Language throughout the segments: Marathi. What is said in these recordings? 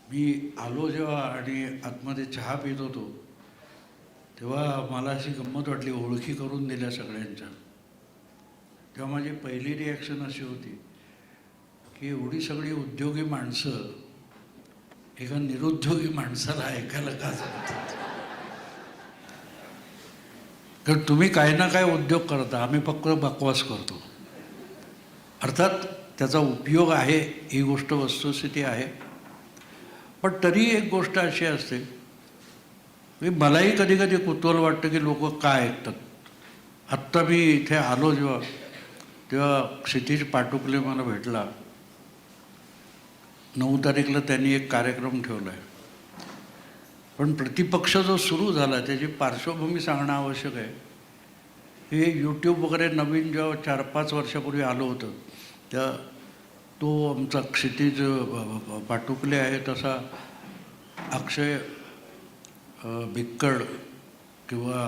मी आलो जेव्हा आणि आतमध्ये चहा पित होतो तेव्हा मला अशी गंमत वाटली, ओळखी करून दिल्या सगळ्यांच्या. तेव्हा माझी पहिली रिॲक्शन अशी होती की एवढी सगळी उद्योगी माणसं एका निरुद्योगी माणसाला ऐकायला का सांगतात? कारण तुम्ही काही ना काय उद्योग करता, आम्ही फक्त बकवास करतो. अर्थात त्याचा उपयोग आहे, ही गोष्ट वस्तुस्थिती आहे. पण तरी एक गोष्ट अशी असते की मलाही कधी कधी कुतूहल वाटतं की लोक काय ऐकतात. आत्ता मी इथे आलो जेव्हा तेव्हा क्षितिज पाटुकले मला भेटला. 9 तारीखला त्यांनी एक कार्यक्रम ठेवला आहे. पण प्रतिपक्ष जो सुरू झाला त्याची पार्श्वभूमी सांगणं आवश्यक आहे. हे यूट्यूब वगैरे नवीन जेव्हा 4-5 वर्षापूर्वी आलं होतं त्या तो आमचा क्षितिज पाटुकले आहे तसा अक्षय भिक्कड किंवा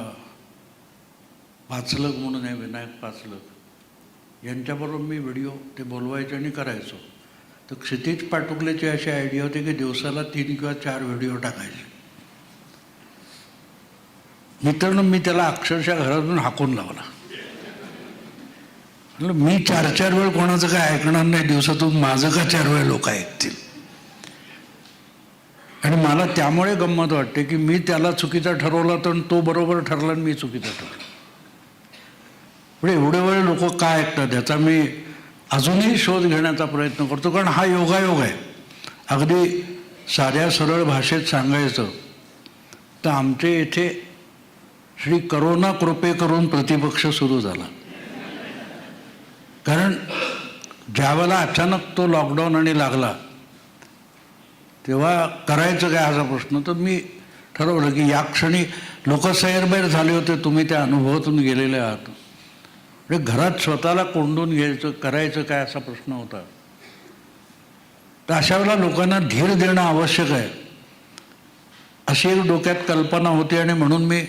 पाचलग म्हणून आहे, विनायक पाचलग, यांच्याबरोबर मी व्हिडिओ ते बोलवायचे आणि करायचो. तर क्षितिज पाटुकलेची अशी आयडिया होती की दिवसाला 3 किंवा 4 व्हिडिओ टाकायचे. मित्रांनो, मी त्याला अक्षरशः घरातून हाकून लावला. मी 4-4 वेळ कोणाचं काय ऐकणार नाही दिवसातून, माझं का 4 वेळ लोक ऐकतील. आणि मला त्यामुळे गंमत वाटते की मी त्याला चुकीचा ठरवला तर तो बरोबर ठरला आणि मी चुकीचा ठरलो. पण एवढे वेळ लोक काय ऐकतात याचा मी अजूनही शोध घेण्याचा प्रयत्न करतो. कारण हा योगायोग आहे. अगदी साध्या सरळ भाषेत सांगायचं तर आमच्या इथे श्री करोना कृपे करून प्रतिपक्ष सुरू झाला. कारण ज्यावेळेला अचानक तो लॉकडाऊन आणि लागला तेव्हा करायचं काय असा प्रश्न. तर मी ठरवलं की या क्षणी लोक सैरबैर झाले होते, तुम्ही त्या अनुभवातून गेलेले आहात. म्हणजे घरात स्वतःला कोंडून घ्यायचं, करायचं काय असा प्रश्न होता. तर अशा वेळेला लोकांना धीर देणं आवश्यक आहे अशी एक डोक्यात कल्पना होती. आणि म्हणून मी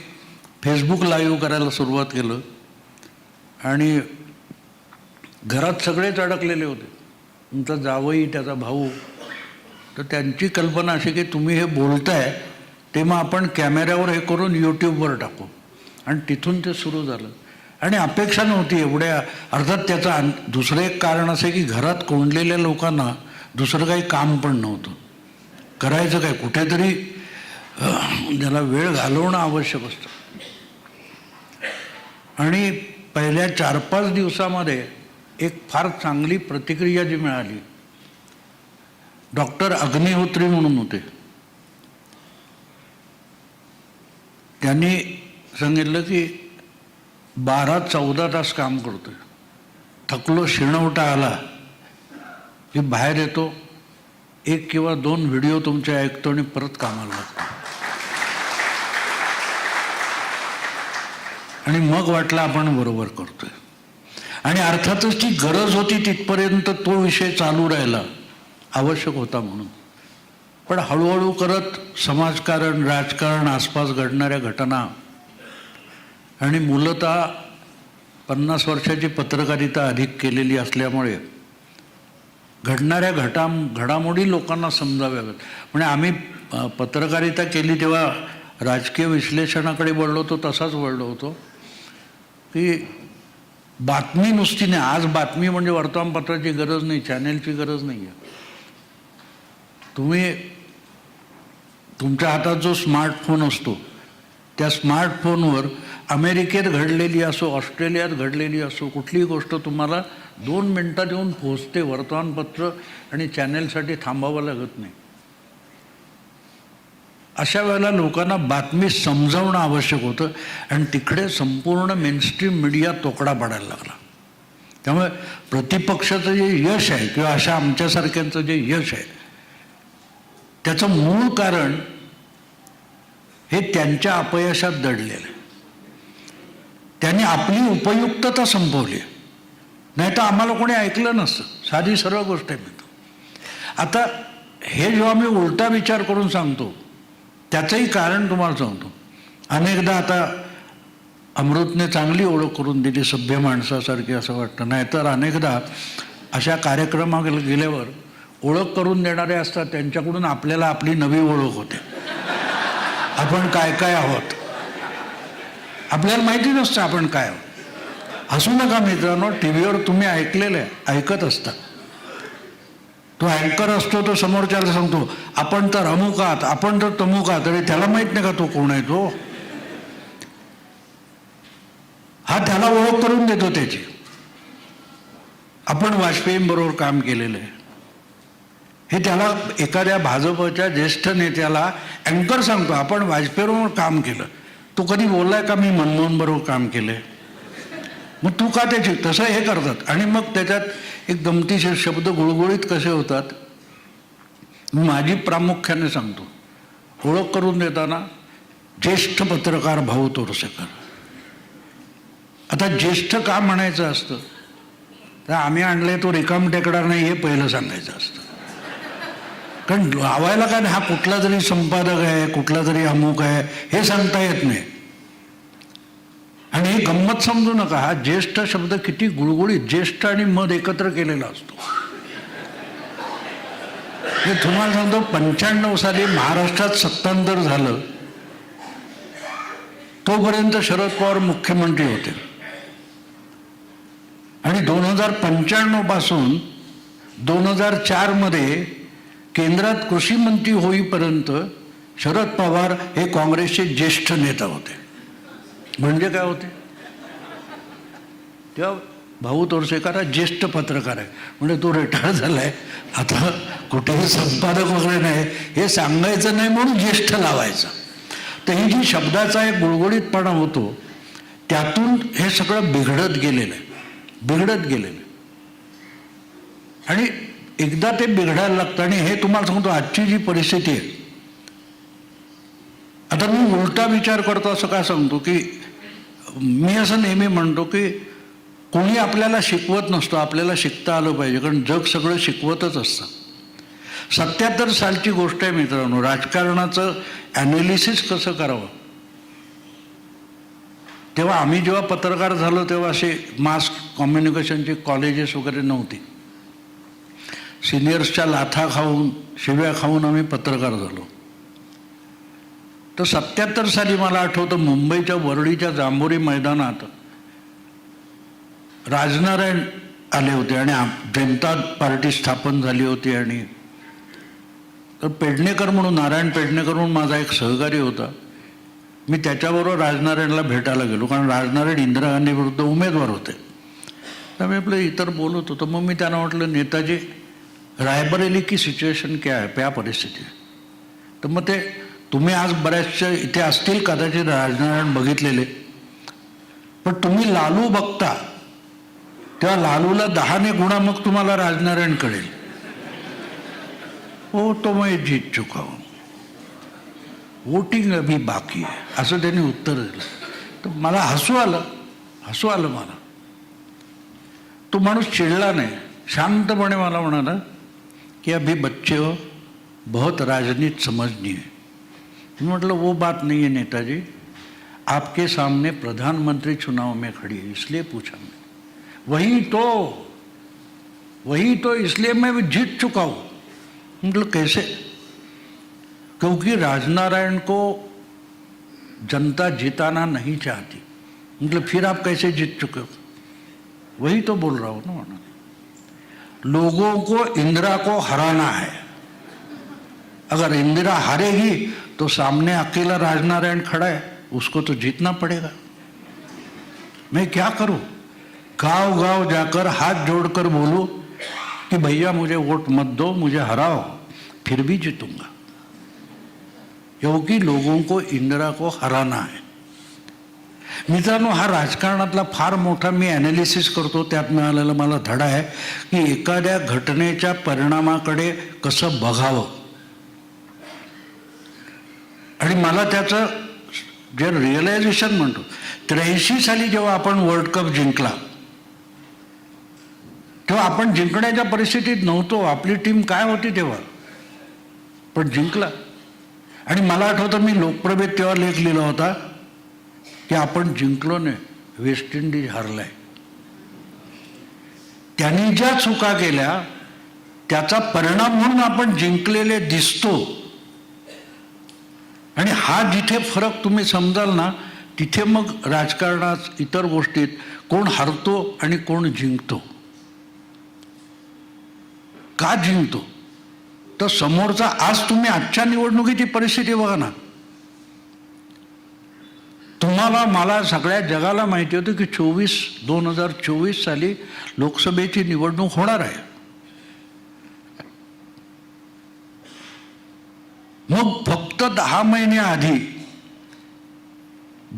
फेसबुक लाईव्ह करायला सुरुवात केलं. आणि घरात सगळेच अडकलेले होते, तुमचा जावई, त्याचा भाऊ. तर त्यांची कल्पना अशी की तुम्ही हे बोलताय ते मग आपण कॅमेऱ्यावर हे करून यूट्यूबवर टाकू. आणि तिथून ते सुरू झालं. आणि अपेक्षा नव्हती एवढ्या. अर्थात त्याचं दुसरं एक कारण असं की घरात कोंडलेल्या लोकांना दुसरं काही काम पण नव्हतं. करायचं काय, कुठेतरी त्याला वेळ घालवणं आवश्यक असतं. आणि पहिल्या 4-5 दिवसामध्ये एक फार चांगली प्रतिक्रिया जी मिळाली, डॉक्टर अग्निहोत्री म्हणून होते, त्यांनी सांगितलं की 12-14 तास काम करतोय, थकलो, शिणवटा आला की बाहेर येतो, 1 किंवा 2 व्हिडिओ तुमचे ऐकतो आणि परत कामाला लागतो. आणि मग वाटलं आपण बरोबर करतोय. आणि अर्थातच ती गरज होती तिथपर्यंत तो विषय चालू राहिला, आवश्यक होता म्हणून. पण हळूहळू करत समाजकारण, राजकारण, आसपास घडणाऱ्या घटना आणि मूलतः 50 वर्षाची पत्रकारिता अधिक केलेली असल्यामुळे घडणाऱ्या घडामोडी लोकांना समजाव्यात. म्हणजे आम्ही पत्रकारिता केली तेव्हा राजकीय विश्लेषणाकडे वळलो होतो, तसाच वळलो होतो की बातमी नुसती नाही. आज बातमी म्हणजे वर्तमानपत्राची गरज नाही, चॅनेलची गरज नाही आहे. तुम्ही तुमच्या हातात जो स्मार्टफोन असतो त्या स्मार्टफोनवर अमेरिकेत घडलेली असो, ऑस्ट्रेलियात घडलेली असो, कुठलीही गोष्ट तुम्हाला 2 मिनटात येऊन पोहोचते. वर्तमानपत्र आणि चॅनेलसाठी थांबावं लागत नाही. अशा वेळेला लोकांना बातमी समजावणं आवश्यक होतं. आणि तिकडे संपूर्ण मेनस्ट्रीम मीडिया तोकडा पडायला लागला. त्यामुळे प्रतिपक्षाचं जे यश आहे किंवा अशा आमच्यासारख्यांचं जे यश आहे त्याचं मूळ कारण हे त्यांच्या अपयशात दडलेलं आहे. त्यांनी आपली उपयुक्तता संपवली, नाही तर आम्हाला कोणी ऐकलं नसतं. साधी सरळ गोष्ट आहे मित्र. आता हे जेव्हा मी उलटा विचार करून सांगतो त्याचंही कारण तुम्हाला सांगतो. अनेकदा आता अमृतने चांगली ओळख करून दिली सभ्य माणसासारखी असं वाटतं. नाहीतर अनेकदा अशा कार्यक्रमाला गेल्यावर ओळख करून देणारे असतात त्यांच्याकडून आपल्याला आपली नवी ओळख होते. आपण काय काय आहोत आपल्याला माहिती नसतं आपण काय आहोत. हसू नका मित्रांनो, टी व्हीवर तुम्ही ऐकलेलं आहे, ऐकत असता. तो अँकर असतो, तो समोरच्याला सांगतो आपण तर अमुक आहात, आपण तर तमुक आहात. अरे त्याला माहित नाही का तो कोण आहे तो? हा त्याला ओळख करून देतो त्याची. आपण वाजपेयींबरोबर काम केलेलं आहे हे त्याला एखाद्या भाजपच्या ज्येष्ठ नेत्याला अँकर सांगतो आपण वाजपेयीबरोबर काम केलं. तू कधी बोललाय का मी मनमोहन बरोबर काम केलंय? मग तू का त्याची तसं हे करतात. आणि मग त्याच्यात एक गमतीशीर शब्द गुळगुळीत कसे होतात. माझी प्रामुख्याने सांगतो, ओळख करून देताना ज्येष्ठ पत्रकार भाऊ तोरसेकर. आता ज्येष्ठ का म्हणायचं असतं तर आम्ही आणले तो रिकाम टेकडा नाही हे पहिलं सांगायचं असतं. कारण लावायला काय हा कुठला तरी संपादक आहे, कुठला तरी अमुक आहे हे सांगता येत नाही. आणि हे गंमत समजू नका, हा ज्येष्ठ शब्द किती गुळगुळीत, ज्येष्ठ आणि मध एकत्र केलेला असतो. हे तुम्हाला सांगतो 95 साली महाराष्ट्रात सत्तांतर झालं तोपर्यंत शरद पवार मुख्यमंत्री होते. आणि 2095 पासून 2004 मध्ये केंद्रात कृषी मंत्री होईपर्यंत शरद पवार हे काँग्रेसचे ज्येष्ठ नेता होते. म्हणजे काय होते तेव्हा भाऊ तोरसेकर हा ज्येष्ठ पत्रकार आहे. म्हणजे तो रिटायर झालाय, आता कुठेही संपादक वगैरे नाही हे सांगायचं नाही म्हणून ज्येष्ठ लावायचं. तर ही जी शब्दाचा एक गुळगुळीतपणा होतो त्यातून हे सगळं बिघडत गेलेलं आहे. आणि एकदा ते बिघडायला लागतं. आणि हे तुम्हाला सांगतो आजची जी परिस्थिती आहे, आता मी उलटा विचार करतो. असं काय सांगतो की मी असं नेहमी म्हणतो की कोणी आपल्याला शिकवत नसतो, आपल्याला शिकता आलं पाहिजे, कारण जग सगळं शिकवतच असतं. 77 सालची गोष्ट आहे मित्रांनो. राजकारणाचं ॲनालिसिस कसं करावं तेव्हा आम्ही जेव्हा पत्रकार झालो तेव्हा असे मास कम्युनिकेशनचे कॉलेजेस वगैरे नव्हती. सिनियर्सच्या लाथा खाऊन शिव्या खाऊन आम्ही पत्रकार झालो. तर 77 साली मला आठवतं मुंबईच्या वरळीच्या जांभोरी मैदानात राजनारायण आले होते आणि जनता पार्टी स्थापन झाली होती. आणि तर पेडणेकर म्हणून, नारायण पेडणेकर म्हणून माझा एक सहकारी होता. मी त्याच्याबरोबर राजनारायणला भेटायला गेलो, कारण राजनारायण इंदिरा गांधी विरुद्ध उमेदवार होते. तर मी आपलं इतर बोलत होतो. मग मी त्यांना म्हटलं नेताजी रायबरेली की सिच्युएशन क्या है, क्या परिस्थिती आहे. तर मग ते तुम्ही आज बऱ्याचशा इथे असतील कदाचित राजनारायण बघितलेले, पण तुम्ही लालू बघता तेव्हा लालूला 10 गुणा मग तुम्हाला राजनारायण कळेल. हो तो मैं जीत चुका हूं, वोटिंग अभी बाकी आहे, असं त्यांनी उत्तर दिलं. तर मला हसू आलं मला. तो माणूस चिडला नाही, शांतपणे मला म्हणाला कि अभी बच्चे हो, बहुत राजनीति समझनी है. मैं मतलब वो बात नहीं है नेताजी, आपके सामने प्रधानमंत्री चुनाव में खड़ी है इसलिए पूछा मैं. वही तो इसलिए मैं जीत चुका हूँ. मतलब कैसे? क्योंकि राजनारायण को जनता जिताना नहीं चाहती. मतलब फिर आप कैसे जीत चुके हो? वही तो बोल रहा हूँ ना. मैंने लोगों को इंदिरा को हराना है. अगर इंदिरा हारेगी तो सामने अकेला राजनारायण खड़ा है, उसको तो जीतना पड़ेगा. मैं क्या करूं? गांव गांव जाकर हाथ जोड़कर बोलूं कि भैया मुझे वोट मत दो, मुझे हराओ, फिर भी जीतूंगा, क्योंकि लोगों को इंदिरा को हराना है. मित्रांनो, हा राजकारणातला फार मोठा मी ॲनालिसिस करतो. त्यात मिळालेला मला धडा आहे की एखाद्या घटनेच्या परिणामाकडे कसं बघावं. आणि मला त्याचं जे रिअलायझेशन म्हणतो, 83 साली जेव्हा आपण वर्ल्ड कप जिंकला तेव्हा आपण जिंकण्याच्या परिस्थितीत नव्हतो. आपली टीम काय होती तेव्हा, पण जिंकला. आणि मला आठवतं मी लोकप्रभेत तेव्हा लेख लिहिला होता की आपण जिंकलो नाही, वेस्ट इंडिज हारलाय. त्यांनी ज्या चुका केल्या त्याचा परिणाम म्हणून आपण जिंकलेले दिसतो. आणि हा जिथे फरक तुम्ही समजाल ना, तिथे मग राजकारणात इतर गोष्टीत कोण हरतो आणि कोण जिंकतो. का जिंकतो तर समोरचा, आज तुम्ही आजच्या निवडणुकीची परिस्थिती बघा ना. तुम्हाला मला सगळ्या जगाला माहिती होतं की 2024 साली लोकसभेची निवडणूक होणार आहे. मग फक्त 10 महिने आधी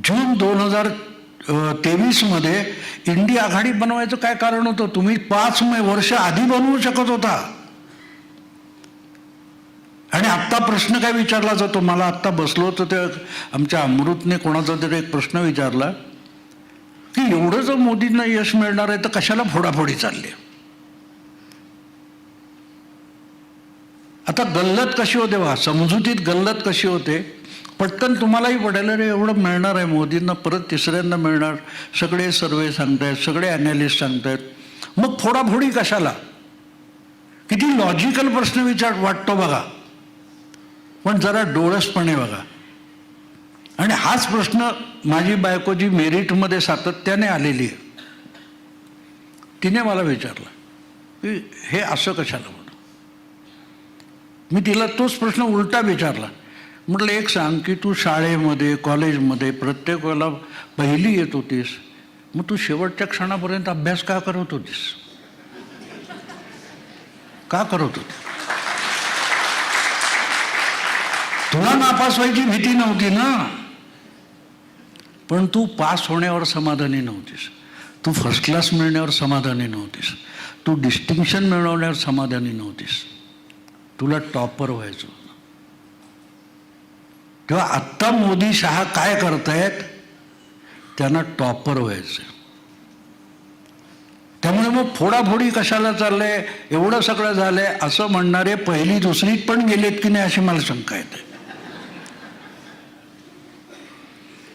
जून 2023 मध्ये इंडिया आघाडी बनवायचं काय कारण होतं? तुम्ही 5 वर्ष आधी बनवू शकत होता. आणि आत्ता प्रश्न काय विचारला जातो, मला आत्ता बसलो होतं ते आमच्या अमृतने कोणाचा तरी एक प्रश्न विचारला की एवढं जर मोदींना यश मिळणार आहे तर कशाला फोडाफोडी चालली. आता गल्लत कशी होते बघा, समजुतीत गल्लत कशी होते, पटकन तुम्हालाही पडेल रे एवढं मिळणार आहे मोदींना, परत तिसऱ्यांदा मिळणार, सगळे सर्वे सांगतायत, सगळे ॲनालिस्ट सांगतायत, मग फोडाफोडी कशाला. किती लॉजिकल प्रश्न वाटतो बघा, पण जरा डोळसपणे बघा. आणि हाच प्रश्न माझी बायको जी मेरिटमध्ये सातत्याने आलेली आहे, तिने मला विचारला की हे असं कशाला म्हणून. मी तिला तोच प्रश्न उलटा विचारला. म्हटलं एक सांग की तू शाळेमध्ये कॉलेजमध्ये प्रत्येक वेळेला पहिली येत होतीस, मग तू शेवटच्या क्षणापर्यंत अभ्यास का करत होतीस, का करत होती? तुला नापास व्हायची भीती नव्हती ना, पण तू पास होण्यावर समाधानी नव्हतीस, तू फर्स्ट क्लास मिळण्यावर समाधानी नव्हतीस, तू डिस्टिंक्शन मिळवण्यावर समाधानी नव्हतीस, तुला टॉपर व्हायचं. तेव्हा आत्ता मोदी शहा काय करतायत, त्यांना टॉपर व्हायचं. त्यामुळे मग फोडाफोडी कशाला चाललंय, एवढं सगळं झालंय असं म्हणणारे पहिली दुसरीत पण गेलेत की नाही अशी मला शंका येते.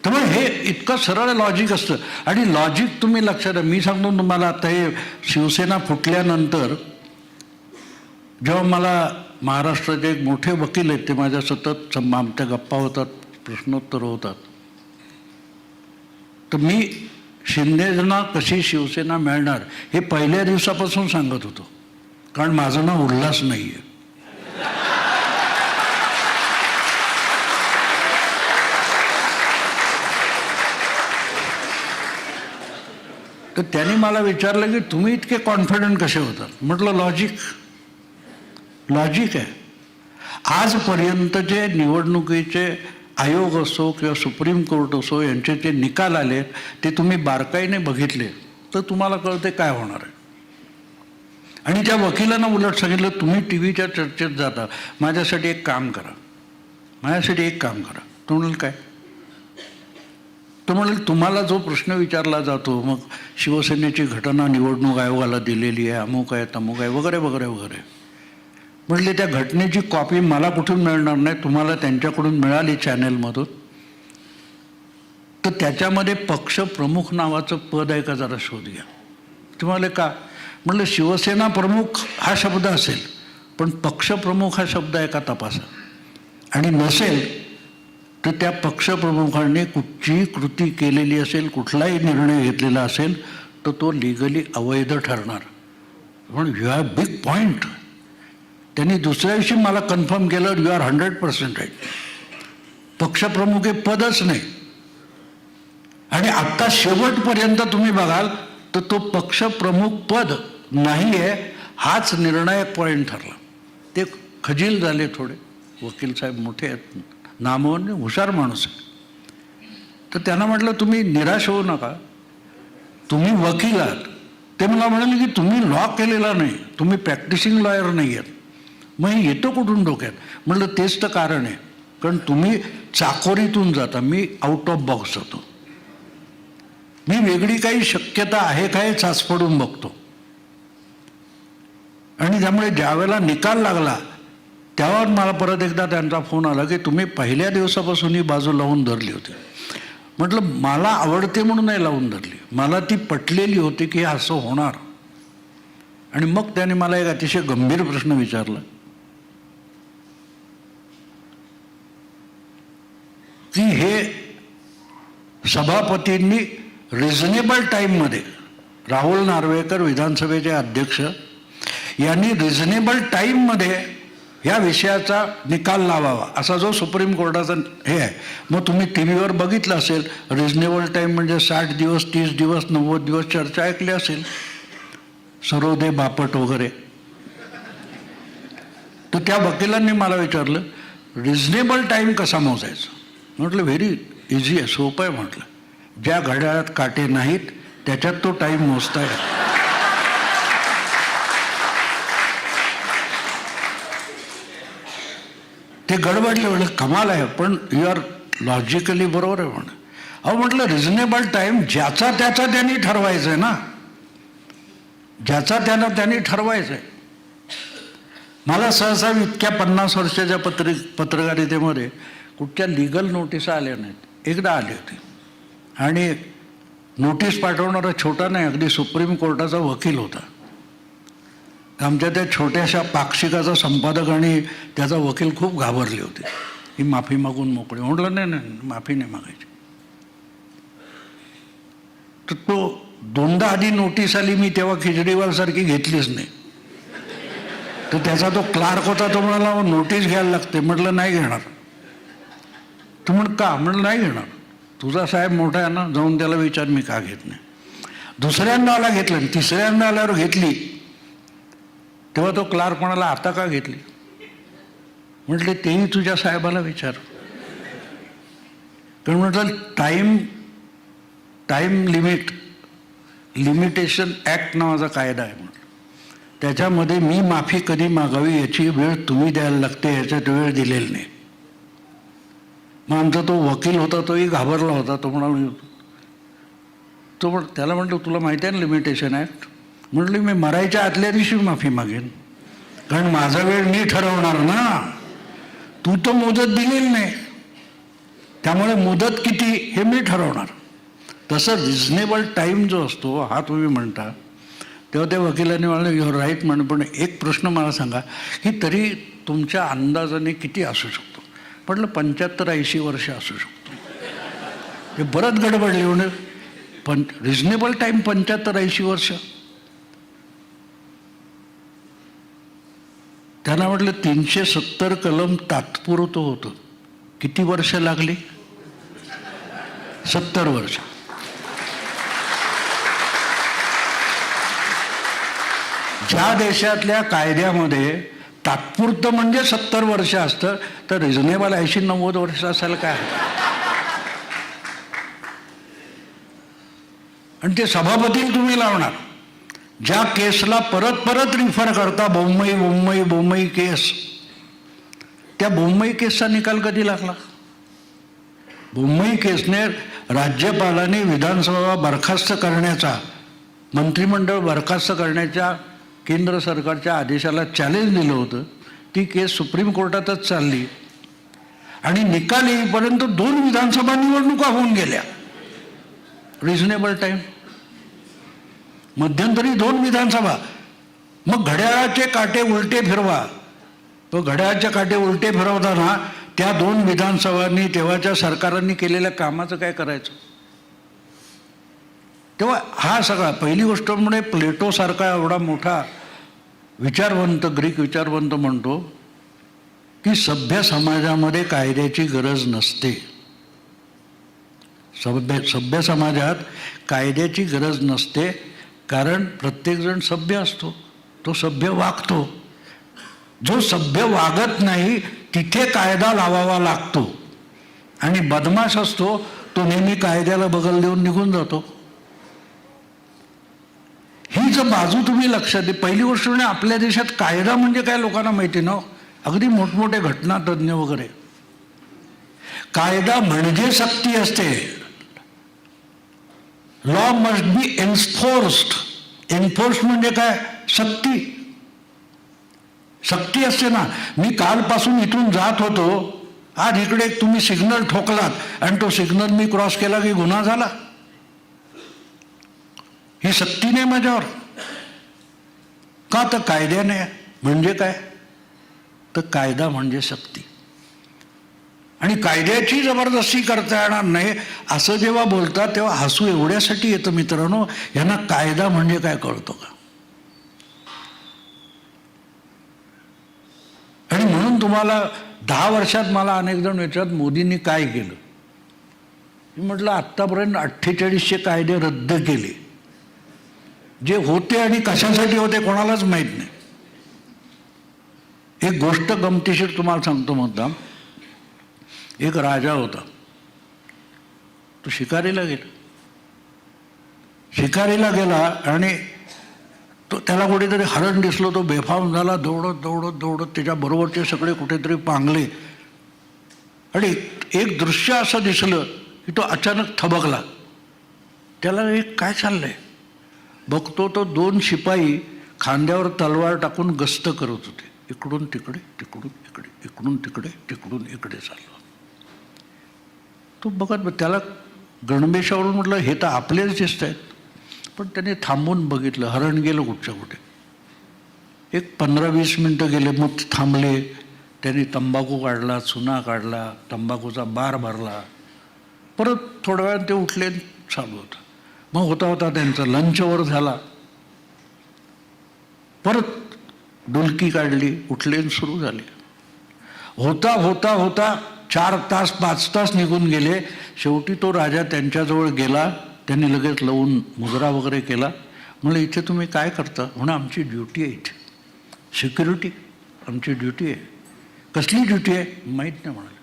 त्यामुळे हे इतकं सरळ लॉजिक असतं. आणि लॉजिक तुम्ही लक्षात द्या, मी सांगतो तुम्हाला, आता हे शिवसेना फुटल्यानंतर जेव्हा मला महाराष्ट्राचे एक मोठे वकील आहेत, ते माझ्या सतत आमच्या गप्पा होतात, प्रश्नोत्तर होतात, तर मी शिंदेना कशी शिवसेना मिळणार हे पहिल्या दिवसापासून सांगत होतो, कारण माझं नाव उल्हास नाही आहे. तर त्यांनी मला विचारलं की तुम्ही इतके कॉन्फिडंट कसे होतात. म्हटलं लॉजिक आहे. आजपर्यंतचे निवडणुकीचे आयोग असो किंवा सुप्रीम कोर्ट असो, यांचे जे निकाल आले ते तुम्ही बारकाईने बघितले तर तुम्हाला कळते काय होणार आहे. आणि त्या वकिलांना उलट सांगितलं, तुम्ही टीव्हीच्या चर्चेत जाता, माझ्यासाठी एक काम करा. तो म्हणाल काय? तो म्हणाल तुम्हाला जो प्रश्न विचारला जातो, मग शिवसेनेची घटना निवडणूक आयोगाला दिलेली आहे, अमुक आहे तमुक आहे वगैरे वगैरे वगैरे. म्हटले त्या घटनेची कॉपी मला कुठून मिळणार नाही, तुम्हाला त्यांच्याकडून मिळाली चॅनेलमधून, तर त्याच्यामध्ये पक्षप्रमुख नावाचं पद आहे का जरा शोध घ्या. तुम्हाला का? म्हटलं शिवसेना प्रमुख हा शब्द असेल, पण पक्षप्रमुख हा शब्द आहे का तपासा, आणि नसेल तर त्या पक्षप्रमुखांनी कुठचीही कृती केलेली असेल, कुठलाही निर्णय घेतलेला असेल तर तो लिगली अवैध ठरणार. पण यू हॅव बिग पॉईंट. त्यांनी दुसऱ्या दिवशी मला कन्फर्म केलं, यू आर 100% राईट. पक्षप्रमुख हे पदच नाही. आणि आत्ता शेवटपर्यंत तुम्ही बघाल तर तो पक्षप्रमुख पद नाही आहे, हाच निर्णायक पॉईंट ठरला. ते खजील झाले थोडे, वकील साहेब मोठे आहेत, नामवंत हुशार माणूस आहे. तर त्यांना म्हटलं तुम्ही निराश होऊ नका, तुम्ही वकील आहात. ते मला म्हणाले की तुम्ही लॉ केलेला नाही, तुम्ही प्रॅक्टिसिंग लॉयर नाही आहेत. मग हे येतो कुठून डोक्यात? म्हटलं तेच तर कारण आहे, कारण तुम्ही चाकोरीतून जाता, मी आउट ऑफ बॉक्स जातो. मी वेगळी काही शक्यता आहे काय चाचपडून बघतो. आणि त्यामुळे ज्यावेळेला निकाल लागला त्यावर मला परत एकदा त्यांचा फोन आला की तुम्ही पहिल्या दिवसापासून ही बाजू लावून धरली होती. म्हटलं मला आवडते म्हणून नाही लावून धरली, मला ती पटलेली होती की असं होणार. आणि मग त्याने मला एक अतिशय गंभीर प्रश्न विचारला की हे सभापतींनी रिझनेबल टाईममध्ये, राहुल नार्वेकर विधानसभेचे अध्यक्ष यांनी रिझनेबल टाईममध्ये या विषयाचा निकाल लावावा असा जो सुप्रीम कोर्टाचा हे आहे. मग तुम्ही टी व्हीवर बघितलं असेल, रिझनेबल टाईम म्हणजे 60 दिवस, 30 दिवस, 90 दिवस चर्चा ऐकली असेल, सरोदे बापट वगैरे. तर त्या वकिलांनी मला विचारलं रिझनेबल टाईम कसा मोजायचा. म्हटलं व्हेरी इझी आहे, सोपं आहे. म्हटलं ज्या घड्याळात काटे नाहीत त्याच्यात तो टाईम मोजता येतो. ते गडबडले. म्हटलं कमाल आहे, पण यू आर लॉजिकली बरोबर आहे. म्हणून अहो म्हटलं रिझनेबल टाईम ज्याचा त्याचा त्यांनी ठरवायचं आहे ना, ज्याचा त्यांनी ठरवायचं आहे. मला सहसा इतक्या 50 वर्षाच्या पत्रकारितेमध्ये कुठच्या लिगल नोटिसा आल्या नाहीत. एकदा आली होती आणि नोटीस पाठवणारा छोटा नाही, अगदी सुप्रीम कोर्टाचा वकील होता. आमच्या त्या छोट्याशा पाक्षिकाचा संपादक आणि त्याचा वकील खूप घाबरले होते ही माफी मागून मोकळे. म्हटलं नाही नाही माफी नाही मागायची. तर तो 2दा आधी नोटीस आली, मी तेव्हा केजरीवाल सारखी घेतलीच नाही. तर त्याचा तो क्लार्क होता, तो म्हणाला नोटीस घ्यायला लागते. म्हटलं नाही घेणार. तू म्हण का. म्हटलं नाही घेणार, तुझा साहेब मोठा आहे ना, जाऊन त्याला विचार मी का घेत नाही. दुसऱ्यांदा आला घेतलं, आणि तिसऱ्यांदा आल्यावर घेतली. तेव्हा तो क्लार्क म्हणाला आता का घेतली. म्हटले तेही तुझ्या साहेबाला विचार. कारण म्हटलं टाईम लिमिटेशन ॲक्ट नावाचा कायदा आहे. म्हटलं त्याच्यामध्ये मी माफी कधी मागावी याची वेळ तुम्ही द्यायला लागते, याच्यात वेळ दिलेली नाही. मग आमचा तो वकील होता तोही घाबरला होता. तो म्हणाला त्याला म्हटलं तुला माहिती आहे ना लिमिटेशन ॲक्ट. म्हटलं मी मरायच्या आदल्या दिवशी माफी मागेन, कारण माझा वेळ मी ठरवणार ना, तू तर मुदत दिलेली नाही, त्यामुळे मुदत किती हे मी ठरवणार. तसं रिझनेबल टाईम जो असतो हा तुम्ही म्हणता. तेव्हा त्या वकिलांनी मला युअर राईट म्हण, पण एक प्रश्न मला सांगा की तरी तुमच्या अंदाजाने किती असू शकतो. म्हटलं 75-80 वर्ष असू शकतो. हे बरंच गडबडले. म्हणजे पण रिझनेबल टाईम 75-80 वर्ष. त्यांना म्हटलं 370 कलम तात्पुरतं होतं. किती वर्ष लागली. 70 वर्ष. ज्या देशातल्या कायद्यामध्ये तात्पुरतं म्हणजे 70 वर्ष असतं, तर रिझनेबल 80-90 वर्ष असायला काय. आणि ते सभापती तुम्ही लावणार. ज्या केसला परत रिफर करता, बोम्मई केस, त्या बोम्मई केसचा निकाल कधी लागला. बोम्मई केसने राज्यपालांनी विधानसभा बरखास्त करण्याचा, मंत्रिमंडळ बरखास्त करण्याच्या केंद्र सरकारच्या आदेशाला चॅलेंज दिलं होतं. ती केस सुप्रीम कोर्टातच चालली आणि निकाल येईपर्यंत 2 विधानसभा निवडणुका होऊन गेल्या. Reasonable time. मध्यंतरी 2 विधानसभा. मग घड्याळाचे काटे उलटे फिरवा. तो घड्याळाचे काटे उलटे फिरवताना त्या 2 विधानसभांनी तेव्हाच्या सरकारांनी केलेल्या कामाचं काय करायचं. तेव्हा हा सगळा पहिली गोष्ट म्हणजे प्लेटोसारखा एवढा मोठा विचारवंत, ग्रीक विचारवंत म्हणतो की सभ्य समाजामध्ये कायद्याची गरज नसते. सभ्य समाजात कायद्याची गरज नसते, कारण प्रत्येकजण सभ्य असतो, तो सभ्य वागतो. जो सभ्य वागत नाही तिथे कायदा लावावा लागतो. आणि बदमाश असतो तो नेहमी कायद्याला बगल देऊन निघून जातो. ही जर बाजू तुम्ही लक्षात दे. पहिली गोष्ट म्हणजे आपल्या देशात कायदा म्हणजे काय लोकांना माहिती ना. अगदी मोठमोठे घटनातज्ञ वगैरे. कायदा म्हणजे सक्ती असते. Law must be enforced. Enforce म्हणजे काय. सक्ती असते ना. मी कालपासून इथून जात होतो, आज इकडे तुम्ही सिग्नल ठोकलात आणि तो सिग्नल मी क्रॉस केला की गुन्हा झाला. ही सक्ती नाही माझ्यावर. का तर कायद्याने म्हणजे काय तर कायदा म्हणजे सक्ती आणि कायद्याची जबरदस्ती करता येणार नाही असं जेव्हा बोलतात तेव्हा हसू एवढ्यासाठी येतं मित्रांनो, यांना कायदा म्हणजे काय कळतो का? आणि म्हणून तुम्हाला 10 वर्षात मला अनेक जण विचारतात मोदींनी काय केलं. मी म्हटलं आत्तापर्यंत 4800 कायदे रद्द केले, जे होते आणि कशासाठी होते कोणालाच माहीत नाही. एक गोष्ट गमतीशीर तुम्हाला सांगतो मुद्दाम. एक राजा होता, तो शिकारीला गेला आणि त्याला कुठेतरी हरण दिसलं, तो बेफाम झाला, दौडत त्याच्या बरोबरचे सगळे कुठेतरी पांगले आणि एक दृश्य असं दिसलं की तो अचानक थबकला. त्याला एक काय चाललंय बघतो, तो 2 शिपाई खांद्यावर तलवार टाकून गस्त करत होते, इकडून तिकडे तिकडून इकडे, इकडून तिकडे तिकडून इकडे चाललं. तो बघत त्याला गणवेशावरून म्हटलं हे तर आपलेच दिसत आहेत, पण त्याने थांबून बघितलं, हरण गेलं कुठच्या कुठे. एक 15-20 मिनटं गेले, मग थांबले. त्यांनी तंबाखू काढला, चुना काढला, तंबाखूचा बार भरला. परत थोड्या वेळात ते उठले, चालू होतं. मग होता त्यांचा लंचवर झाला. परत डुलकी काढली, उठले, सुरू झाले. होता 4 तास 5 तास निघून गेले. शेवटी तो राजा त्यांच्याजवळ गेला. त्यांनी लगेच लावून मुजरा वगैरे केला. म्हणलं इथे तुम्ही काय करता? म्हणून आमची ड्युटी आहे, इथे सिक्युरिटी, आमची ड्युटी आहे. कसली ड्युटी आहे? माहीत नाही म्हणाले.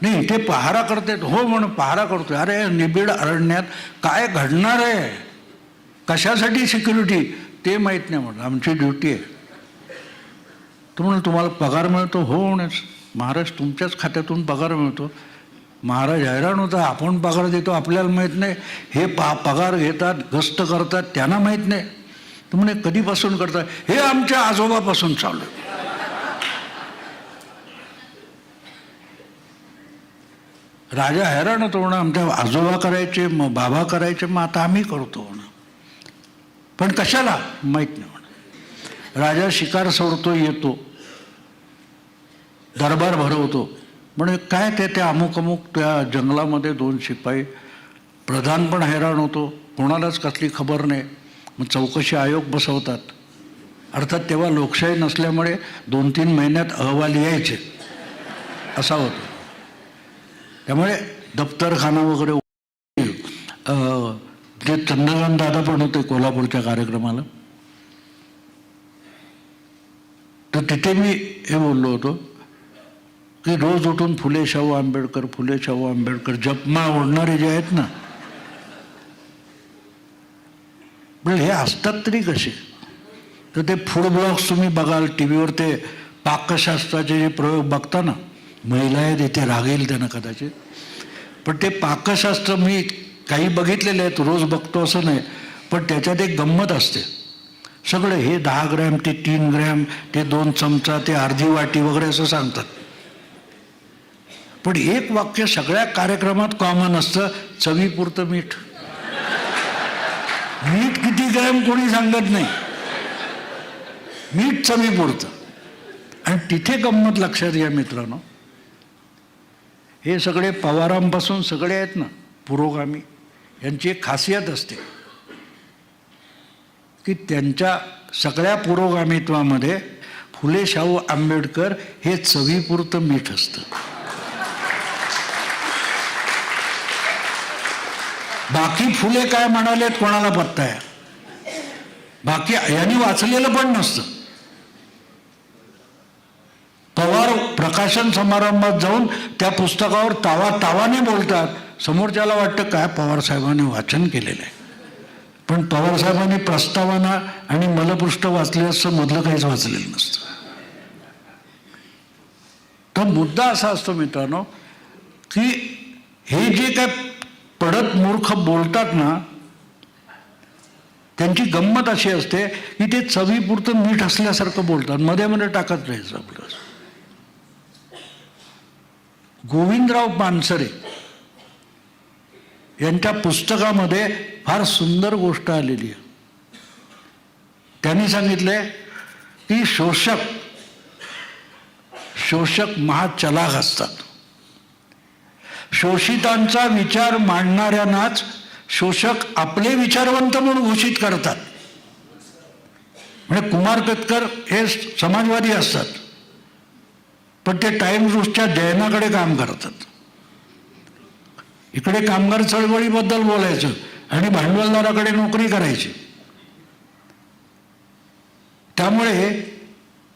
नाही इथे पहारा करते. हो म्हण पहारा करतोय. अरे निबिड अरण्यात काय घडणार आहे, कशासाठी सिक्युरिटी ते माहीत नाही म्हणलं, आमची ड्युटी आहे. तो म्हणून तुम्हाला पगार मिळतो? हो म्हणेच. महाराज तुमच्याच खात्यातून पगार मिळतो. महाराज हैराण होता, आपण पगार देतो आपल्याला माहीत नाही, हे पगार घेतात गस्त करतात त्यांना माहीत नाही. तर म्हणे कधीपासून करतात? हे आमच्या आजोबापासून चालू आहे. राजा हैराण होतो, म्हणा आमच्या आजोबा करायचे, मग बाबा करायचे, मग आता आम्ही करतो म्हणा, पण कशाला माहीत नाही म्हणा. राजा शिकार सोडतो, येतो, दरबार भरवतो. म्हणजे काय त्या अमुक त्या जंगलामध्ये 2 शिपाई. प्रधान पण हैराण होतो, कोणालाच कसली खबर नाही. मग चौकशी आयोग बसवतात. अर्थात तेव्हा लोकशाही नसल्यामुळे 2-3 महिन्यात अहवाल यायचे, असा होतो. त्यामुळे दफ्तरखाना वगैरे. ते चंद्रकांत दादा पण होते कोल्हापूरच्या कार्यक्रमाला. तर तिथे मी हे बोललो होतो की रोज उठून फुले शाहू आंबेडकर जपमा ओढणारे जे आहेत ना, म्हणजे हे असतात तरी कसे? तर ते फूड ब्लॉग्स तुम्ही बघाल टीव्हीवर, ते पाकशास्त्राचे जे प्रयोग बघता ना, महिला आहेत इथे रागेल त्यांना कदाचित, पण ते पाकशास्त्र मी काही बघितलेले आहेत, रोज बघतो असं नाही, पण त्याच्यात एक गंमत असते. सगळं हे 10 ग्रॅम, ते 3 ग्रॅम, ते 2 चमचा, ते अर्धी वाटी वगैरे असं सांगतात. पण एक वाक्य सगळ्या कार्यक्रमात कॉमन असतं, चवीपुरतं मीठ. मीठ किती ग्रॅम कोणी सांगत नाही, मीठ चवीपुरतं. आणि तिथे गंमत लक्षात घ्या मित्रांनो, हे सगळे पवारांपासून सगळे आहेत ना पुरोगामी, यांची एक खासियत असते की त्यांच्या सगळ्या पुरोगामित्वामध्ये फुले शाहू आंबेडकर हे चवीपुरतं मीठ असतं. बाकी फुले काय म्हणालेत कोणाला पत्ता आहे, बाकी यांनी वाचलेलं पण नसतं. पवार प्रकाशन समारंभात जाऊन त्या पुस्तकावर तावाने बोलतात, समोरच्याला वाटतं काय पवार साहेबांनी वाचन केलेलं आहे, पण पवार साहेबांनी प्रस्तावना आणि मलपृष्ठ वाचले असं मधलं काहीच वाचलेलं नसतं. तर मुद्दा असा असतो मित्रांनो की हे जे काय पडत मूर्ख बोलतात ना, त्यांची गंमत अशी असते की ते चवीपुरतं मीठ असल्यासारखं बोलतात, मध्ये मध्ये टाकत राहायचं आपलं. गोविंदराव पानसरे यांच्या पुस्तकामध्ये फार सुंदर गोष्ट आलेली आहे. त्यांनी सांगितले की शोषक महाचलाख असतात. शोषितांचा विचार मांडणाऱ्यांनाच शोषक आपले विचारवंत म्हणून घोषित करतात. म्हणजे कुमार केतकर हे समाजवादी असतात, पण ते टाइम्स न्यूजच्या जैनाकडे काम करतात. इकडे कामगार चळवळीबद्दल बोलायचं आणि भांडवलदाराकडे नोकरी करायची. त्यामुळे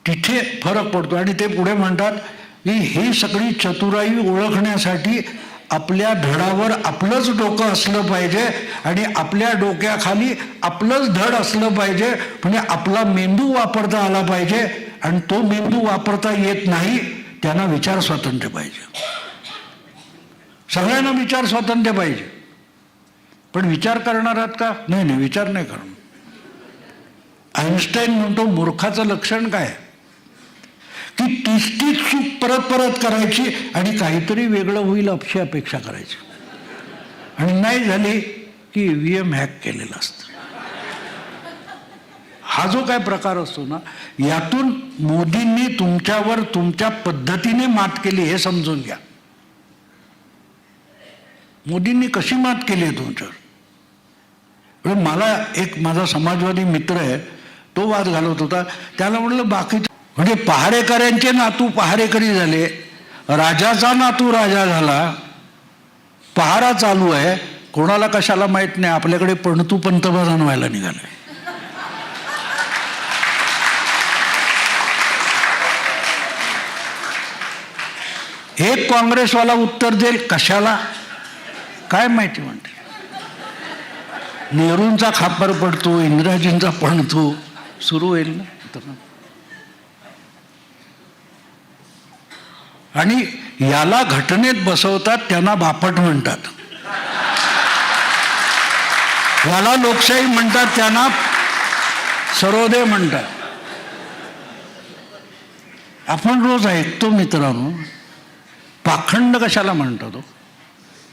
तिथे फरक पडतो. आणि ते पुढे म्हणतात की ही सगळी चतुराई ओळखण्यासाठी आपल्या धडावर आपलंच डोकं असलं पाहिजे आणि आपल्या डोक्याखाली आपलंच धड असलं पाहिजे. म्हणजे आपला मेंदू वापरता आला पाहिजे, आणि तो मेंदू वापरता येत नाही त्यांना विचार स्वातंत्र्य पाहिजे. सगळ्यांना विचार स्वातंत्र्य पाहिजे, पण विचार करणार आहात का? नाही, विचार नाही करणार. आइन्स्टाईन म्हणतो मूर्खाचं लक्षण काय, की तीच चूक परत परत करायची आणि काहीतरी वेगळं होईल अशी अपेक्षा करायची, आणि नाही झाली की EVM हॅक केलेलं असतं. हा जो काय प्रकार असतो ना, यातून मोदींनी तुमच्यावर तुमच्या पद्धतीने मात केली हे समजून घ्या. मोदींनी कशी मात केली आहे तुमच्यावर? मला एक माझा समाजवादी मित्र आहे, तो वाद घालत होता. त्याला म्हटलं बाकी म्हणजे पहारेकऱ्यांचे नातू पहारेकरी झाले, राजाचा नातू राजा झाला, पहारा चालू आहे, कोणाला कशाला माहित नाही, आपल्याकडे पणतू पंतप्रधान व्हायला निघाले. एक काँग्रेसवाला उत्तर देईल कशाला, काय माहिती म्हणते. नेहरूंचा खापर पडतो, इंदिराजींचा पडतो, सुरू होईल ना. आणि याला घटनेत बसवतात, त्यांना बापट म्हणतात. याला लोकशाही म्हणतात, त्यांना सर्वोदय म्हणतात. आपण रोज ऐकतो मित्रांनो, पाखंड कशाला म्हणतात,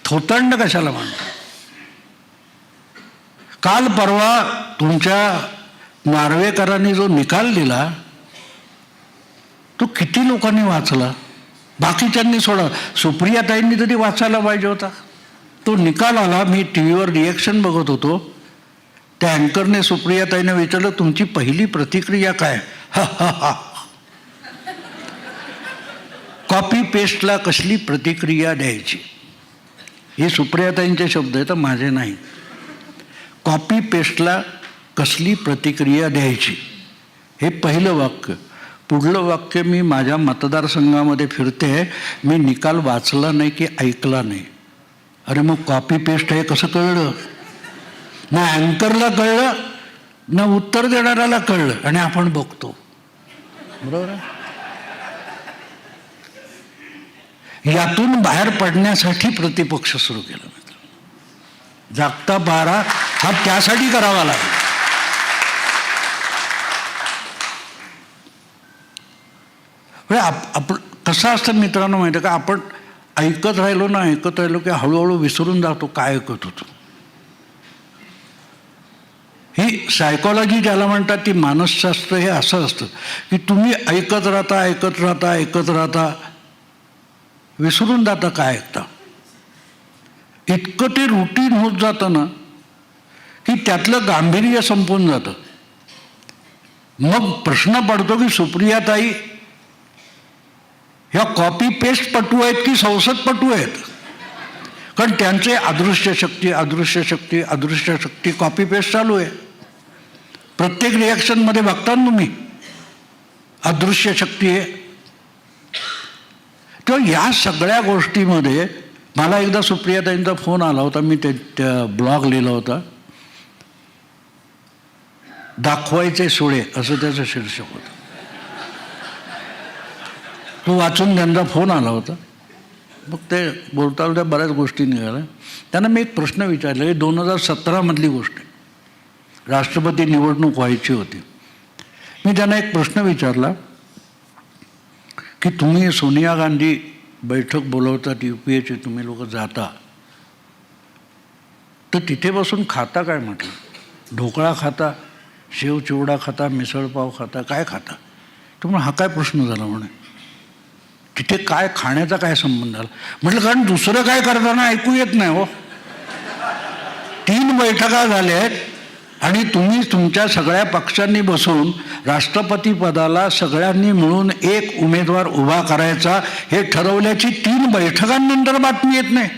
थोतंड कशाला म्हणतात. काल परवा तुमच्या नार्वेकरांनी जो निकाल दिला तो किती लोकांनी वाचला? बाकीच्यांनी सोडा, सुप्रियाताईंनी तरी वाचायला पाहिजे होता. तो निकाल आला, मी टीव्हीवर रिएक्शन बघत होतो. त्या अँकरने सुप्रियाताईंना विचारलं, तुमची पहिली प्रतिक्रिया काय? कॉपी पेस्टला कसली प्रतिक्रिया द्यायची? हे सुप्रियाताईंचे शब्द आहेत, माझे नाही. कॉपी पेस्टला कसली प्रतिक्रिया द्यायची, हे पहिलं वाक्य. पुढलं वाक्य, मी माझ्या मतदारसंघामध्ये फिरते, मी निकाल वाचला नाही की ऐकला नाही. अरे मग कॉपी पेस्ट हे कसं कळलं? ना अँकरला कळलं, ना उत्तर देणाऱ्याला कळलं, आणि आपण बघतो. बरोबर आहे. यातून बाहेर पडण्यासाठी प्रतिपक्ष सुरू केला. जागता पारा हा त्यासाठी करावा लागला. आपण कसं असतं मित्रांनो माहिती आहे का, आपण ऐकत राहिलो की हळूहळू विसरून जातो काय ऐकत होतो. ही सायकॉलॉजी ज्याला म्हणतात, ती मानसशास्त्र, हे असं असतं की तुम्ही ऐकत राहता, विसरून जाता काय ऐकता. इतकं ते रुटीन होत जातं ना की त्यातलं गांभीर्य संपून जातं. मग प्रश्न पडतो की सुप्रियाताई ह्या कॉपी पेस्ट पटू आहेत की संसदपटू आहेत? कारण त्यांचे अदृश्य शक्ती कॉपी पेस्ट चालू आहे. प्रत्येक रिॲक्शनमध्ये बघता ना तुम्ही, अदृश्य शक्ती आहे. तर या सगळ्या गोष्टीमध्ये मला एकदा सुप्रियाताईंचा फोन आला होता. मी त्या ब्लॉग लिहिला होता, दाखवायचे सोळे असं त्याचं शीर्षक होतं. तो वाचून त्यांचा फोन आला होता. मग ते बोलता बऱ्याच गोष्टी निघाल्या. त्यांना मी एक प्रश्न विचारला. 2017 गोष्ट आहे, राष्ट्रपती निवडणूक व्हायची होती. मी त्यांना एक प्रश्न विचारला की तुम्ही सोनिया गांधी बैठक बोलवतात UPAची, तुम्ही लोक जाता, तर तिथे बसून खाता काय? म्हटलं ढोकळा खाता, शेव चिवडा खाता, मिसळपाव खाता, काय खाता? त्यामुळे हा काय प्रश्न झाला म्हणे, तिथे काय खाण्याचा काय संबंध आला? म्हटलं कारण दुसरं काय करताना ऐकू येत नाही हो. 3 बैठका झाल्या आहेत आणि तुम्ही तुमच्या सगळ्या पक्षांनी बसून राष्ट्रपती पदाला सगळ्यांनी मिळून एक उमेदवार उभा करायचा हे ठरवल्याची 3 बैठकांनंतर बातमी येत नाही.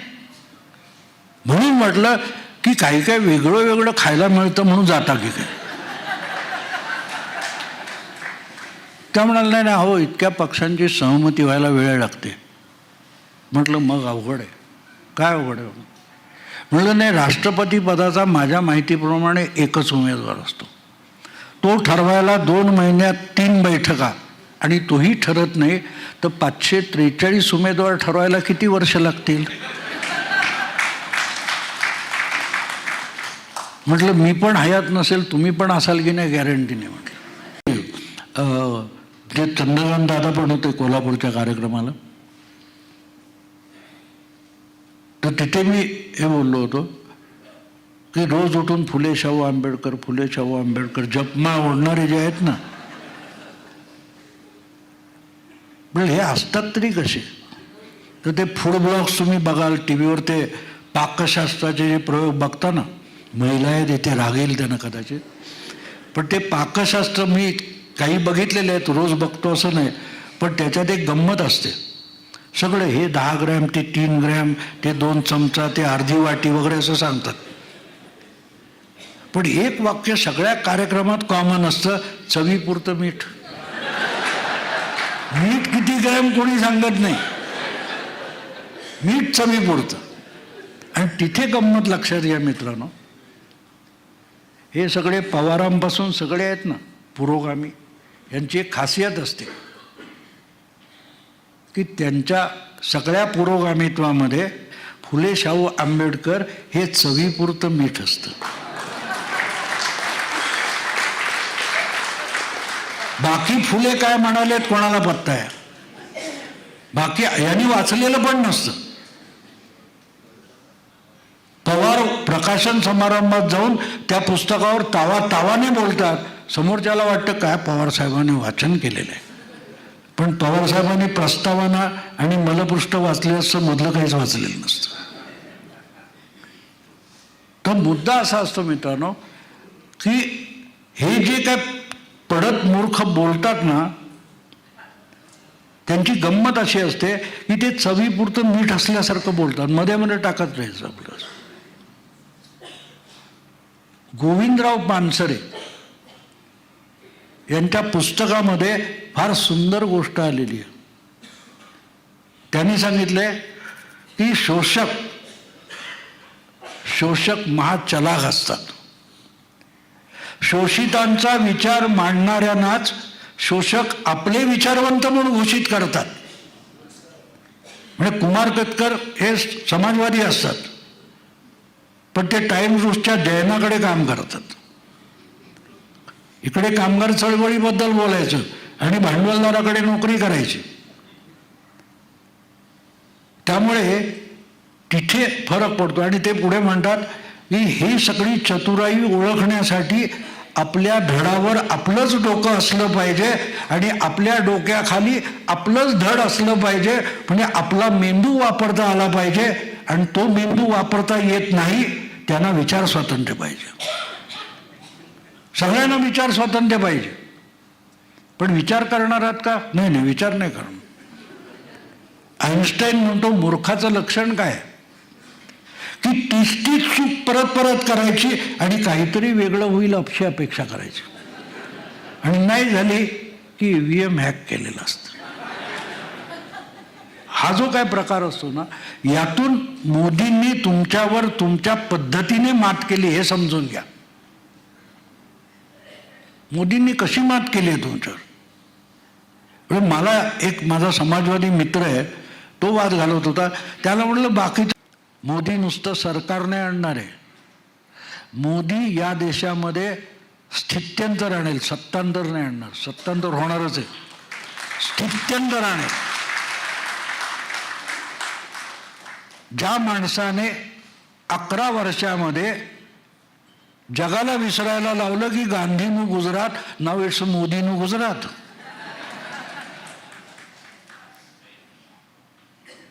म्हणून म्हटलं की काही काय वेगळं वेगळं खायला मिळतं म्हणून जाता की काय? त्या म्हणाल नाही नाही हो, इतक्या पक्षांची सहमती व्हायला वेळ लागते. म्हटलं मग अवघड आहे. काय अवघड आहे? म्हटलं नाही, राष्ट्रपती पदाचा माझ्या माहितीप्रमाणे एकच उमेदवार असतो. तो ठरवायला 2 महिन्यात 3 बैठका, आणि तोही ठरत नाही तर 543 उमेदवार ठरवायला किती वर्ष लागतील? म्हटलं मी पण हयात नसेल, तुम्ही पण असाल की नाही गॅरंटी नाही. म्हटलं जे चंद्रकांत दादा पण होते कोल्हापूरच्या कार्यक्रमाला, तर तिथे मी हे बोललो होतो की रोज उठून फुले शाहू आंबेडकर, फुले शाहू आंबेडकर जपमा ओढणारे जे आहेत ना, म्हणजे हे असतात तरी कसे? तर ते फूड ब्लॉग्स तुम्ही बघाल टी व्हीवर, ते पाकशास्त्राचे जे प्रयोग बघता ना, महिला आहेत इथे रागेल त्यांना कदाचित, पण ते पाकशास्त्र मी काही बघितलेले आहेत, रोज बघतो असं नाही, पण त्याच्यात एक गंमत असते. सगळं हे 10 ग्रॅम, ते 3 ग्रॅम, ते 2 चमचा, ते अर्धी वाटी वगैरे असं सांगतात. पण एक वाक्य सगळ्या कार्यक्रमात कॉमन असतं, चवीपुरतं मीठ. मीठ किती ग्रॅम कोणी सांगत नाही, मीठ चवीपुरतं. आणि तिथे गंमत लक्षात घ्या मित्रांनो, हे सगळे पवारांपासून सगळे आहेत ना पुरोगामी, यांची एक खासियत असते की त्यांच्या सगळ्या पुरोगामित्वामध्ये फुले शाहू आंबेडकर हे चवीपुरतं मीठ असतं. बाकी फुले काय म्हणालेत कोणाला पत्ता आहे, बाकी यांनी वाचलेलं पण नसतं. पवार प्रकाशन समारंभात जाऊन त्या पुस्तकावर तावाने बोलतात, समोरच्याला वाटतं काय पवार साहेबांनी वाचन केलेलं आहे, पण पवार साहेबांनी प्रस्तावना आणि मलपृष्ठ वाचले असं मधलं काहीच वाचलेलं नसतं. तर मुद्दा असा असतो मित्रांनो की हे जे काय पडत मूर्ख बोलतात ना, त्यांची गंमत अशी असते की ते चवीपुरतं मीठ असल्यासारखं बोलतात, मध्ये मध्ये टाकत राहायचं आपलं. गोविंदराव पानसरे यांच्या पुस्तकामध्ये फार सुंदर गोष्ट आलेली आहे. त्यांनी सांगितले की शोषक महाचलाख असतात. शोषितांचा विचार मांडणाऱ्यांनाच शोषक आपले विचारवंत म्हणून घोषित करतात. म्हणजे कुमार केतकर हे समाजवादी असतात, पण ते टाइम्स न्यूजच्या जयनाकडे काम करतात. इकडे कामगार चळवळीबद्दल बोलायचं आणि भांडवलदाराकडे नोकरी करायची. त्यामुळे तिथे फरक पडतो. आणि ते पुढे म्हणतात की ही सगळी चतुराई ओळखण्यासाठी आपल्या धडावर आपलंच डोकं असलं पाहिजे आणि आपल्या डोक्याखाली आपलंच धड असलं पाहिजे, म्हणजे आपला मेंदू वापरता आला पाहिजे. आणि तो मेंदू वापरता येत नाही त्यांना विचार स्वातंत्र्य पाहिजे. सगळ्यांना विचार स्वातंत्र्य पाहिजे, पण विचार करणार आहात का? नाही, विचार नाही करणार. आईन्स्टाईन म्हणतो मूर्खाचं लक्षण काय की तीच चूक परत करायची आणि काहीतरी वेगळं होईल अशी अपेक्षा करायची, आणि नाही झाली की EVM हॅक केलेलं असतं. हा जो काय प्रकार असतो ना, यातून मोदींनी तुमच्यावर तुमच्या पद्धतीने मात केली हे समजून घ्या. मोदींनी कशी मात केली आहे तुमच्यावर? मला एक माझा समाजवादी मित्र आहे, तो वाद घालत होता. त्याला म्हटलं बाकी मोदी नुसतं सरकार नाही आणणार आहे, मोदी या देशामध्ये स्थित्यंतर आणेल, सत्तांतर नाही आणणार. सत्तांतर होणारच आहे, स्थित्यंतर आणेल. ज्या माणसाने 11 वर्षामध्ये जगाला विसरायला लावलं की गांधीनु गुजरात, नाव इट्स मोदीनु गुजरात.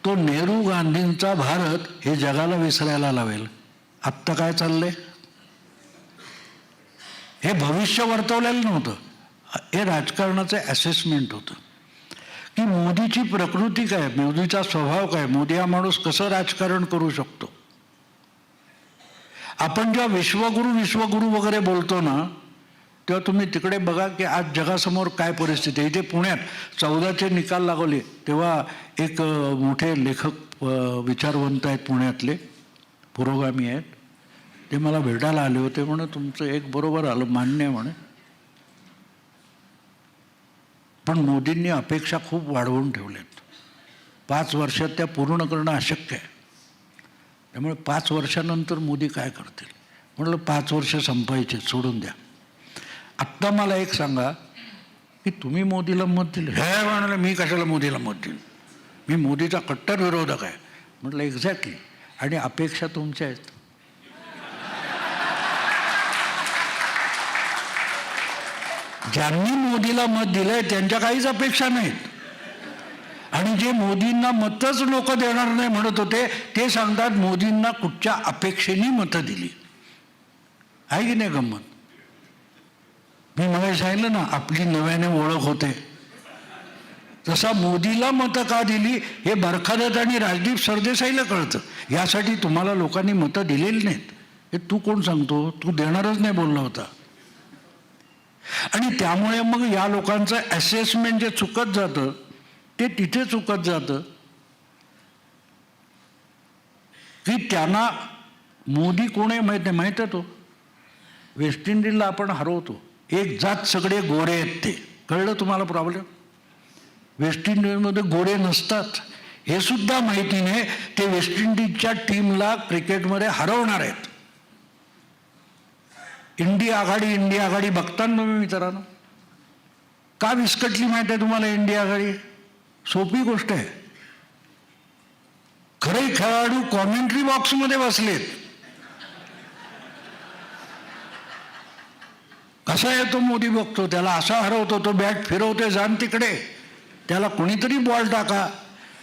तो नेहरू गांधींचा भारत हे जगाला विसरायला लावेल. आत्ता काय चाललंय? हे भविष्य वर्तवलेलं नव्हतं, हे राजकारणाचं असेसमेंट होतं की मोदीची प्रकृती काय, मोदीचा स्वभाव काय, मोदी हा माणूस कसं राजकारण करू शकतो. आपण जेव्हा विश्वगुरू वगैरे बोलतो ना, तेव्हा तुम्ही तिकडे बघा की आज जगासमोर काय परिस्थिती आहे. इथे पुण्यात 14चे निकाल लागवले तेव्हा एक मोठे लेखक विचारवंत आहेत पुण्यातले, पुरोगामी आहेत, ते मला भेटायला आले होते. म्हणे तुमचं एक बरोबर आलं, मान्य आहे म्हणे, पण मोदींनी अपेक्षा खूप वाढवून ठेवल्यात. 5 वर्षात त्या पूर्ण करणं अशक्य आहे. त्यामुळे 5 वर्षानंतर मोदी काय करतील. म्हटलं 5 वर्ष संपायचे, सोडून द्या. आत्ता मला एक सांगा की तुम्ही मोदीला मत दिलं. हे म्हणाले मी कशाला मोदीला मत दिलं, मी मोदीचा कट्टर विरोधक आहे. म्हटलं एक्झॅक्टली, आणि अपेक्षा तुमच्या आहेत. ज्यांनी मोदीला मत दिलंय त्यांच्या काहीच अपेक्षा नाहीत, आणि जे मोदींना मतच लोक देणार नाही म्हणत होते ते सांगतात मोदींना कुठच्या अपेक्षेने मतं दिली. आहे की नाही गंमत? मी मला सांगितलं ना, आपली नव्याने ओळख होते. तसा मोदीला मतं का दिली हे बरखादत आणि राजदीप सरदेसाईला कळतं. यासाठी तुम्हाला लोकांनी मतं दिलेली नाहीत. हे तू कोण सांगतो? तू देणारच नाही बोलला होता. आणि त्यामुळे मग या लोकांचं असेसमेंट जे चुकत जातं ते तिथे चुकत जातं की त्यांना मोदी कोण आहे माहीत नाही. माहीत आहे तो वेस्ट इंडिजला आपण हरवतो, एक जात सगळे गोरे आहेत. ते कळलं तुम्हाला प्रॉब्लेम? वेस्ट इंडिजमध्ये गोरे नसतात हे सुद्धा माहिती नाही. ते वेस्ट इंडिजच्या टीमला क्रिकेटमध्ये हरवणार आहेत. इंडिया आघाडी बघता ना तुम्ही मित्रांनो, का विस्कटली माहिती आहे तुम्हाला इंडिया आघाडी? सोपी गोष्ट आहे. खरे खेळाडू कॉमेंट्री बॉक्समध्ये बसलेत. कसा आहे तो मोदी बघतो, त्याला असा हरवतो, तो बॅट फिरवते जाण तिकडे, त्याला कोणीतरी बॉल टाका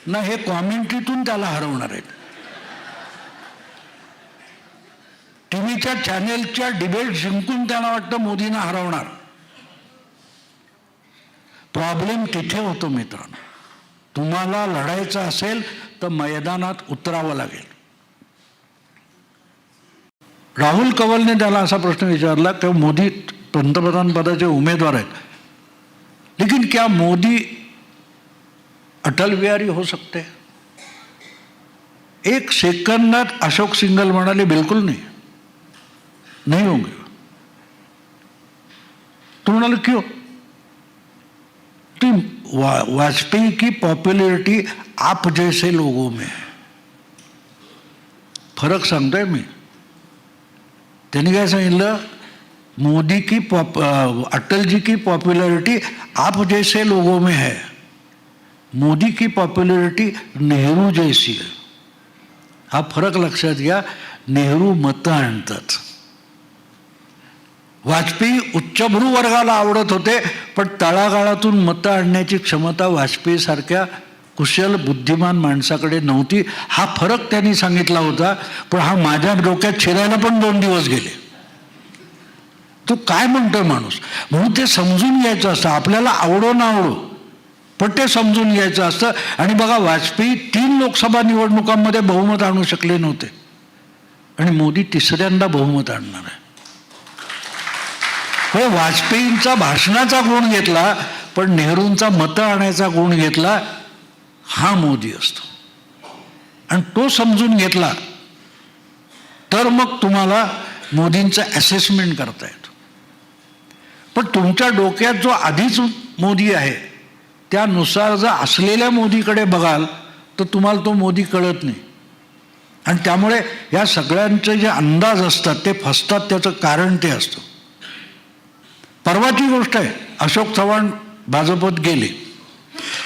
ना, हे कॉमेंट्रीतून त्याला हरवणार आहेत. टीव्हीच्या चॅनेलच्या डिबेट जिंकून त्यांना वाटतं मोदींना हरवणार. प्रॉब्लेम तिथे होतो मित्रांनो. तुम्हाला लढायचं असेल तर मैदानात उतरावं लागेल. राहुल कंवलने त्याला असा प्रश्न विचारला की मोदी पंतप्रधान पदाचे उमेदवार आहेत, लेकिन क्या मोदी अटल बिहारी हो सकते? एक सेकंदात अशोक सिंघल म्हणाले बिल्कुल नहीं, नहीं होंगे. तो म्हणाले क्यों? तो वाजपेयी की पॉप्युलरिटी आप जैसे लोगों में है. फरक सांगतोय मी. त्यांनी काय सांगितलं, मोदी की अटल जी की पॉप्युलरिटी आप जैसे लोगों में है, मोदी की पॉप्युलरिटी नेहरू जैसी है. हा फरक लक्षात घ्या. नेहरू मतं आणतात. वाजपेयी उच्चभ्रू वर्गाला आवडत होते, पण तळागाळातून मतं आणण्याची क्षमता वाजपेयीसारख्या कुशल बुद्धिमान माणसाकडे नव्हती. हा फरक त्यांनी सांगितला होता. पण हा माझ्या डोक्यात शिरायला पण 2 दिवस गेले. तो काय म्हणतोय माणूस, म्हणून ते समजून घ्यायचं असतं. आपल्याला आवडो ना आवडो, पण ते समजून घ्यायचं असतं. आणि बघा, वाजपेयी 3 लोकसभा निवडणुकांमध्ये बहुमत आणू शकले नव्हते, आणि मोदी 3ऱ्यांदा बहुमत आणणार आहे. हो, वाजपेयींचा भाषणाचा गुण घेतला, पण नेहरूंचा मतं आणायचा गुण घेतला. हा मोदी असतो. आणि तो समजून घेतला तर मग तुम्हाला मोदींचं असेसमेंट करता येतं. पण तुमच्या डोक्यात जो आधीच मोदी आहे त्यानुसार जर असलेल्या मोदीकडे बघाल तर तुम्हाला तो मोदी कळत नाही. आणि त्यामुळे या सगळ्यांचे जे अंदाज असतात ते फसतात. त्याचं कारण ते असतं. परवाची गोष्ट आहे, अशोक चव्हाण भाजपत गेले.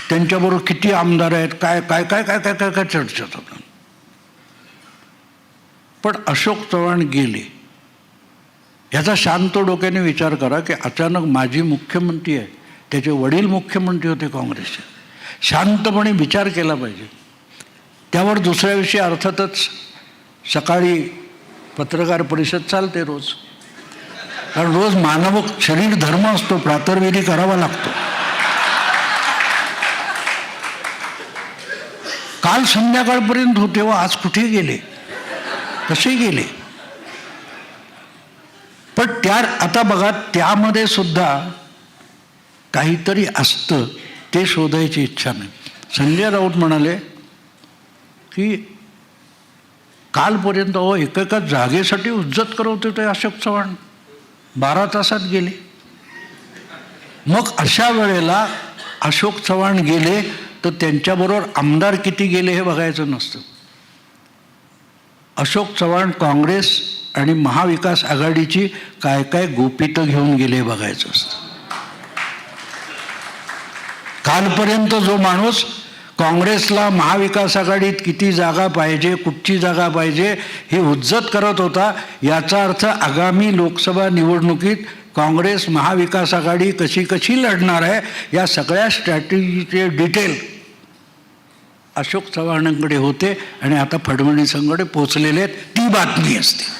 त्यांच्याबरोबर किती आमदार आहेत, काय काय काय काय काय काय काय चर्चा होतात. पण अशोक चव्हाण गेले ह्याचा शांत डोक्याने विचार करा की अचानक माजी मुख्यमंत्री आहे, त्याचे वडील मुख्यमंत्री होते काँग्रेसचे. शांतपणे विचार केला पाहिजे. त्यावर दुसऱ्या दिवशी अर्थातच सकाळी पत्रकार परिषद चालते रोज, कारण रोज मानव शरीर धर्म असतो, प्रातर्विधी करावा लागतो. काल संध्याकाळपर्यंत होते व आज कुठे गेले, कसे गेले? पण आता बघा, त्यामध्ये सुद्धा काहीतरी असतं, ते शोधायची इच्छा नाही. संजय राऊत म्हणाले की कालपर्यंत एकेका जागेसाठी हुज्जत करत होते अशोक चव्हाण, 12 तासात गेले. मग अशा वेळेला अशोक चव्हाण गेले तर त्यांच्याबरोबर आमदार किती गेले हे बघायचं नसतं. अशोक चव्हाण काँग्रेस आणि महाविकास आघाडीची काय काय गोपितं घेऊन गेले बघायचं असतं. कालपर्यंत जो माणूस काँग्रेसला महाविकास आघाडीत किती जागा पाहिजे, कुठची जागा पाहिजे ही हुज्जत करत होता, याचा अर्थ आगामी लोकसभा निवडणुकीत काँग्रेस महाविकास आघाडी कशी कशी लढणार आहे या सगळ्या स्ट्रॅटेजीचे डिटेल अशोक चव्हाणांकडे होते आणि आता फडणवीसांकडे पोचलेले आहेत. ती बातमी असते.